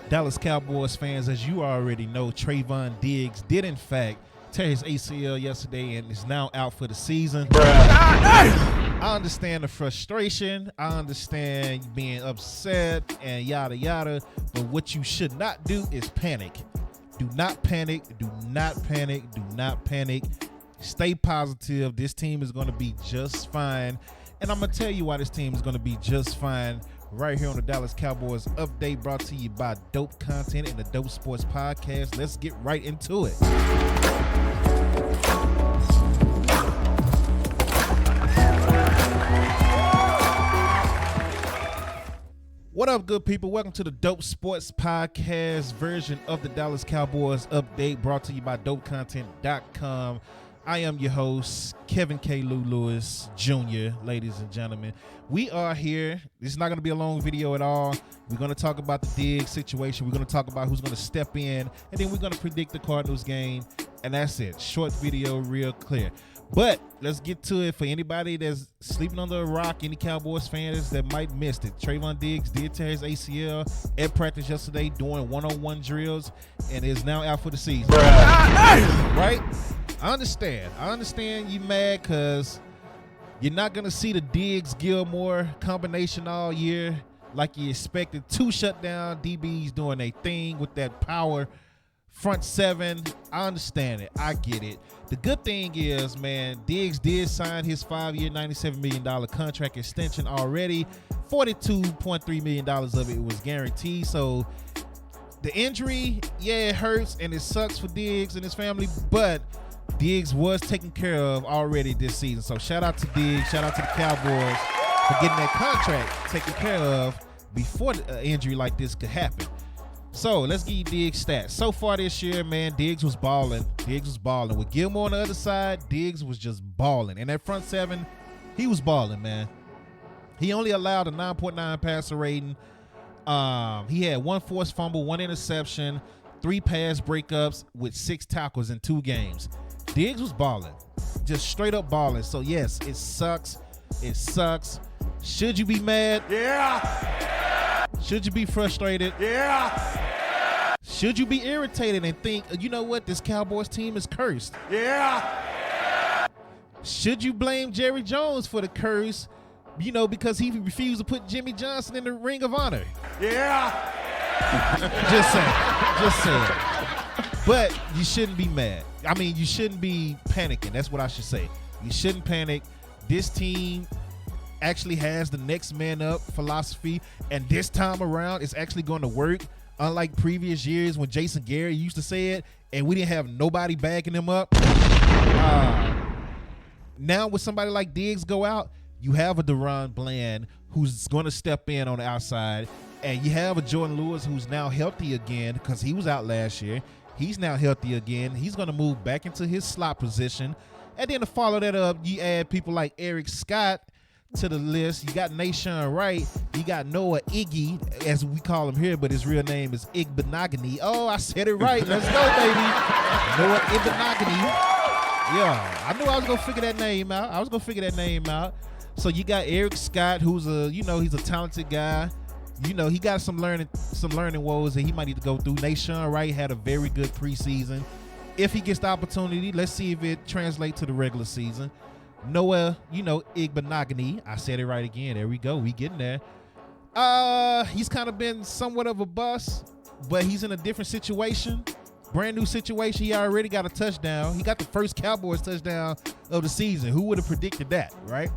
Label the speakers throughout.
Speaker 1: Dallas Cowboys fans, as you already know, Trevon Diggs did in fact tear his ACL yesterday and is now out for the season. I understand the frustration. I understand you being upset and yada yada. But what you should not do is panic. Do not panic. Do not panic. Do not panic. Stay positive. This team is going to be just fine. And I'm going to tell you why this team is going to be just fine right here on the Dallas Cowboys Update, brought to you by Dope Content and the Dope Sports Podcast. Let's get right into it. What up, good people? Welcome to the Dope Sports Podcast version of the Dallas Cowboys Update, brought to you by DopeContent.com. I am your host, Kevin K. Lou Lewis Jr., ladies and gentlemen. We are here. This is not going to be a long video at all. We're going to talk about the Diggs situation. We're going to talk about who's going to step in, and then we're going to predict the Cardinals game, and that's it. Short video, real clear. But let's get to it. For anybody that's sleeping under a rock, any Cowboys fans that might missed it, Trevon Diggs did tear his ACL at practice yesterday doing one-on-one drills and is now out for the season. Right? I understand you mad because you're not going to see the Diggs-Gilmore combination all year like you expected. Two shutdown DBs doing a thing with that power front seven. I understand it. I get it. The good thing is, man, Diggs did sign his 5-year, $97 million contract extension already. $42.3 million of it was guaranteed. So the injury, yeah, it hurts and it sucks for Diggs and his family, but Diggs was taken care of already this season. So shout out to Diggs, shout out to the Cowboys for getting that contract taken care of before an injury like this could happen. So let's give you Diggs stats. So far this year, man, Diggs was balling. With Gilmore on the other side, Diggs was just balling. And that front seven, he was balling, man. He only allowed a 9.9 passer rating. He had one forced fumble, one interception, 3 pass breakups with 6 tackles in 2 games. Diggs was balling, just straight up balling. So yes, it sucks. Should you be mad?
Speaker 2: Yeah.
Speaker 1: Should you be frustrated?
Speaker 2: Yeah.
Speaker 1: Should you be irritated and think, you know what, this Cowboys team is cursed?
Speaker 2: Yeah.
Speaker 1: Should you blame Jerry Jones for the curse, you know, because he refused to put Jimmy Johnson in the Ring of Honor?
Speaker 2: Yeah.
Speaker 1: Just saying. But you shouldn't be mad. I mean, you shouldn't be panicking. That's what I should say. You shouldn't panic. This team actually has the next man up philosophy, and this time around it's actually going to work. Unlike previous years when Jason Garrett used to say it and we didn't have nobody backing him up. Now with somebody like Diggs go out, you have a Deron Bland who's going to step in on the outside, and you have a Jordan Lewis who's now healthy again because he was out last year. He's now healthy again. He's going to move back into his slot position. And then to follow that up, you add people like Eric Scott to the list. You got Nashawn Wright. You got Noah Iggy, as we call him here, but his real name is Igbenogany. Oh, I said it right. Let's go, baby. Noah Igbenogany. Yeah, I knew I was gonna figure that name out. So you got Eric Scott, who's he's a talented guy. You know, he got some learning woes that he might need to go through. Nashawn Wright had a very good preseason. If he gets the opportunity, let's see if it translates to the regular season. Noah, Igbenogany. I said it right again. There we go. We getting there. He's kind of been somewhat of a bust, but he's in a different situation. Brand new situation. He already got a touchdown. He got the first Cowboys touchdown of the season. Who would have predicted that, right?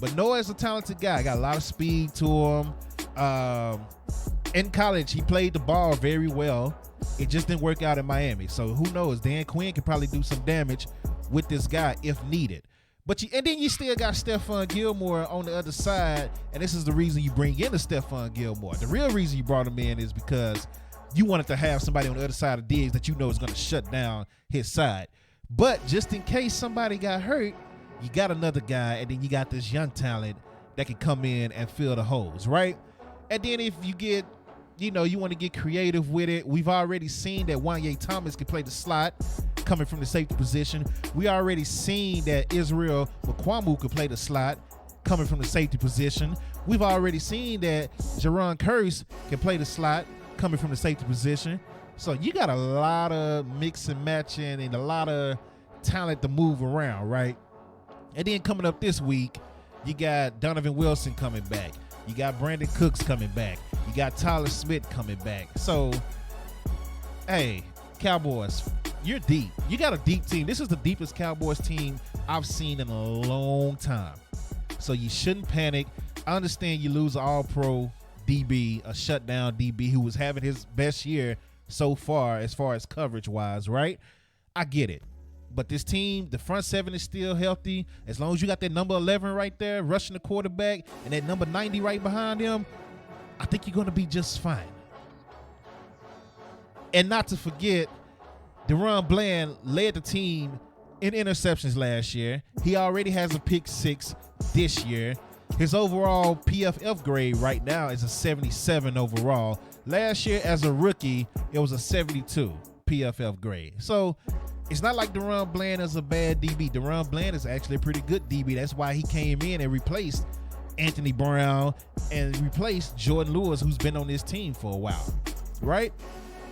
Speaker 1: But Noah is a talented guy. Got a lot of speed to him. In college, he played the ball very well. It just didn't work out in Miami. So who knows? Dan Quinn could probably do some damage with this guy if needed. And then you still got Stephon Gilmore on the other side, and this is the reason you bring in the Stephon Gilmore. The real reason you brought him in is because you wanted to have somebody on the other side of Diggs that you know is going to shut down his side. But just in case somebody got hurt, you got another guy, and then you got this young talent that can come in and fill the holes, right? And then if you get, you want to get creative with it, we've already seen that Wanye Thomas can play the slot coming from the safety position. We already seen that Israel Mukuamu could play the slot coming from the safety position. We've already seen that Jaron Curse can play the slot coming from the safety position. So you got a lot of mix and matching and a lot of talent to move around, right? And then coming up this week, you got Donovan Wilson coming back. You got Brandon Cooks coming back. You got Tyler Smith coming back. So, hey, Cowboys, you're deep. You got a deep team. This is the deepest Cowboys team I've seen in a long time. So you shouldn't panic. I understand you lose an all-pro DB, a shutdown DB who was having his best year so far as coverage-wise, right? I get it. But this team, the front seven is still healthy. As long as you got that number 11 right there, rushing the quarterback, and that number 90 right behind him, I think you're going to be just fine. And not to forget, DaRon Bland led the team in interceptions last year. He already has a pick 6 this year. His overall PFF grade right now is a 77 overall. Last year as a rookie, it was a 72 PFF grade. So it's not like DaRon Bland is a bad DB. DaRon Bland is actually a pretty good DB. That's why he came in and replaced Anthony Brown and replaced Jordan Lewis, who's been on this team for a while, right?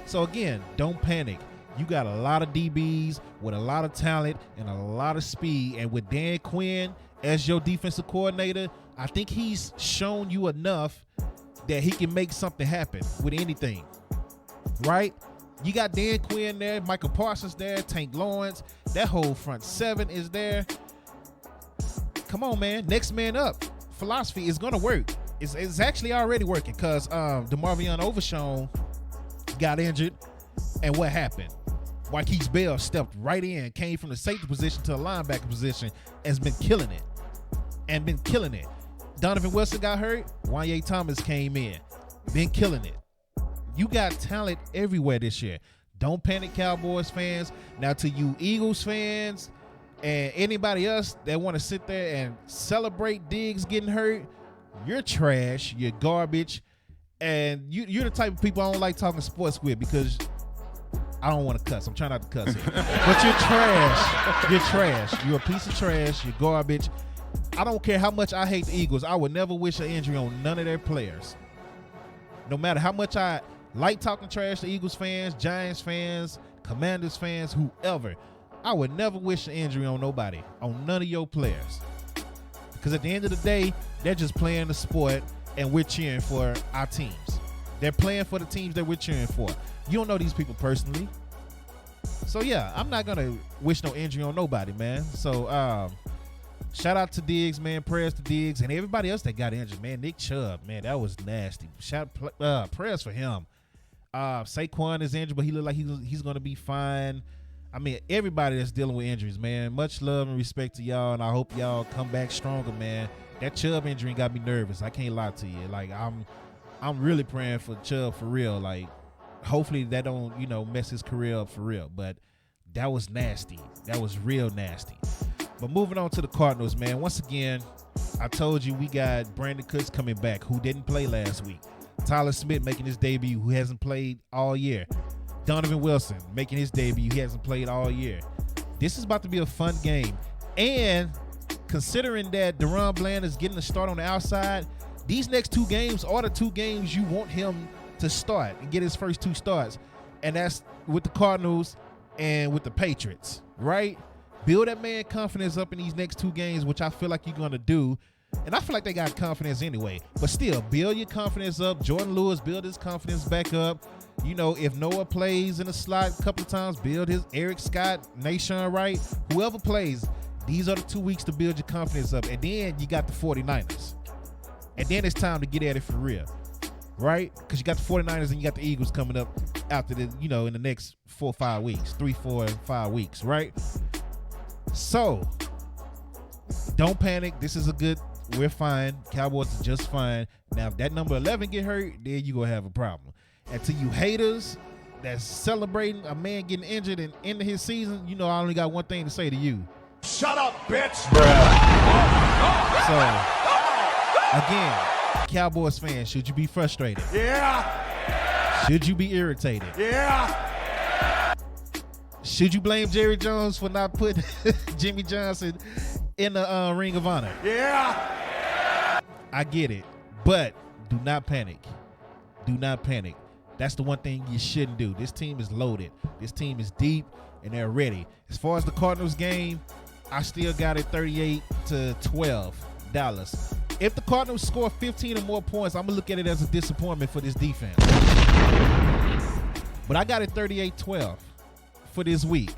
Speaker 1: So again, don't panic. You got a lot of DBs with a lot of talent and a lot of speed. And with Dan Quinn as your defensive coordinator, I think he's shown you enough that he can make something happen with anything, right? You got Dan Quinn there, Michael Parsons there, Tank Lawrence. That whole front seven is there. Come on, man. Next man up philosophy is going to work. It's actually already working because DeMarvion Overshown got injured. And what happened? Marquise Bell stepped right in, came from the safety position to the linebacker position, has been killing it. Donovan Wilson got hurt. Wanye Thomas came in, been killing it. You got talent everywhere this year. Don't panic, Cowboys fans. Now to you Eagles fans and anybody else that want to sit there and celebrate Diggs getting hurt, you're trash, you're garbage, and you're the type of people I don't like talking sports with because I don't want to cuss. I'm trying not to cuss here. But you're trash. You're trash. You're a piece of trash. You're garbage. I don't care how much I hate the Eagles. I would never wish an injury on none of their players. No matter how much I like talking trash to Eagles fans, Giants fans, Commanders fans, whoever, I would never wish an injury on nobody, on none of your players. Because at the end of the day, they're just playing the sport and we're cheering for our teams. They're playing for the teams that we're cheering for. You don't know these people personally. So, yeah, I'm not going to wish no injury on nobody, man. So, shout out to Diggs, man. Prayers to Diggs and everybody else that got injured, man. Nick Chubb, man, that was nasty. Prayers for him. Saquon is injured, but he look like he's going to be fine. I mean, everybody that's dealing with injuries, man. Much love and respect to y'all, and I hope y'all come back stronger, man. That Chubb injury got me nervous. I can't lie to you. Like, I'm really praying for Chubb for real. Like, hopefully that don't, mess his career up for real. But that was nasty. That was real nasty. But moving on to the Cardinals, man. Once again, I told you we got Brandon Cooks coming back, who didn't play last week. Tyler Smith making his debut, who hasn't played all year. Donovan Wilson making his debut, he hasn't played all year. This is about to be a fun game. And considering that DaRon Bland is getting a start on the outside, these next 2 games are the 2 games you want him to start and get his first 2 starts. And that's with the Cardinals and with the Patriots, right? Build that man confidence up in these next 2 games, which I feel like you're going to do. And I feel like they got confidence anyway. But still, build your confidence up. Jordan Lewis, build his confidence back up. If Noah plays in the slot a couple of times, build his Eric Scott, Nashawn Wright, whoever plays. These are the 2 weeks to build your confidence up. And then you got the 49ers. And then it's time to get at it for real, right? Because you got the 49ers and you got the Eagles coming up after the, in the next 4 or 5 weeks, 3, 4, 5 weeks, right? So don't panic. We're fine. Cowboys are just fine. Now, if that number 11 get hurt, then you going to have a problem. And to you haters that's celebrating a man getting injured and ending his season, I only got one thing to say to you.
Speaker 2: Shut up, bitch.
Speaker 1: So, again, Cowboys fans, should you be frustrated?
Speaker 2: Yeah.
Speaker 1: Should you be irritated?
Speaker 2: Yeah.
Speaker 1: Should you blame Jerry Jones for not putting Jimmy Johnson in the Ring of Honor?
Speaker 2: Yeah.
Speaker 1: I get it, but do not panic. Do not panic. That's the one thing you shouldn't do. This team is loaded. This team is deep, and they're ready. As far as the Cardinals game, I still got it 38-12, Dallas. If the Cardinals score 15 or more points, I'm going to look at it as a disappointment for this defense. But I got it 38-12 for this week.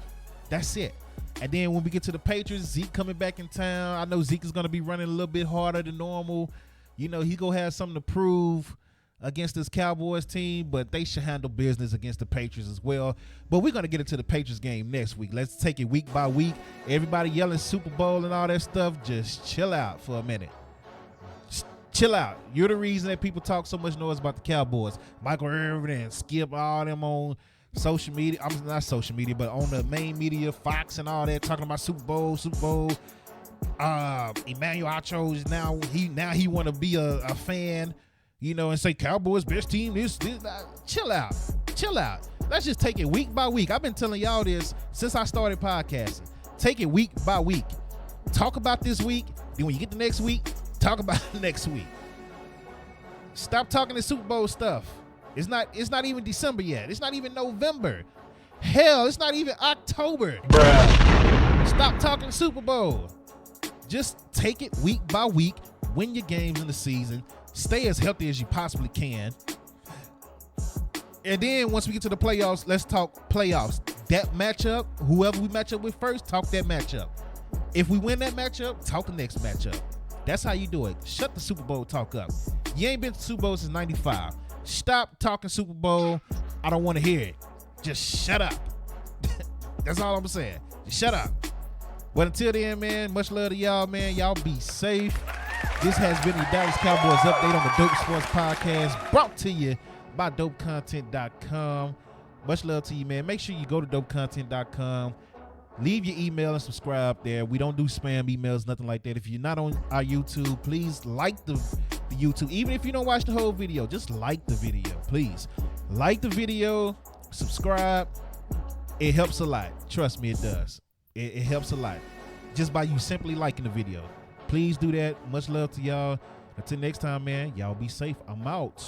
Speaker 1: That's it. And then when we get to the Patriots, Zeke coming back in town. I know Zeke is going to be running a little bit harder than normal. You know, he going to have something to prove against this Cowboys team, but they should handle business against the Patriots as well. But we're going to get into the Patriots game next week. Let's take it week by week. Everybody yelling Super Bowl and all that stuff, just chill out for a minute. Just chill out. You're the reason that people talk so much noise about the Cowboys. Michael Irvin and Skip, all them on social media. I'm not social media, but on the main media, Fox and all that, talking about Super Bowl. Emmanuel Acho's now he want to be a fan, you know, and say Cowboys best team. This. Chill out. Let's just take it week by week. I've been telling y'all this since I started podcasting. Take it week by week. Talk about this week. Then when you get to next week, talk about next week. Stop talking the Super Bowl stuff. It's not even December yet. It's not even November. Hell, it's not even October. Bruh. Stop talking Super Bowl. Just take it week by week. Win your games in the season. Stay as healthy as you possibly can. And then once we get to the playoffs, let's talk playoffs. That matchup, whoever we match up with first, talk that matchup. If we win that matchup, talk the next matchup. That's how you do it. Shut the Super Bowl talk up. You ain't been to Super Bowl since 95. Stop talking Super Bowl. I don't want to hear it. Just shut up. That's all I'm saying. Just shut up. But until then, man, much love to y'all, man. Y'all be safe. This has been the Dallas Cowboys update on the Dope Sports Podcast, brought to you by dopecontent.com. Much love to you, man. Make sure you go to dopecontent.com. Leave your email and subscribe there. We don't do spam emails, nothing like that. If you're not on our YouTube, please like the YouTube. Even if you don't watch the whole video, just like the video, please. Like the video, subscribe. It helps a lot. Trust me, it does. It helps a lot. Just by you simply liking the video. Please do that. Much love to y'all. Until next time, man, y'all be safe. I'm out.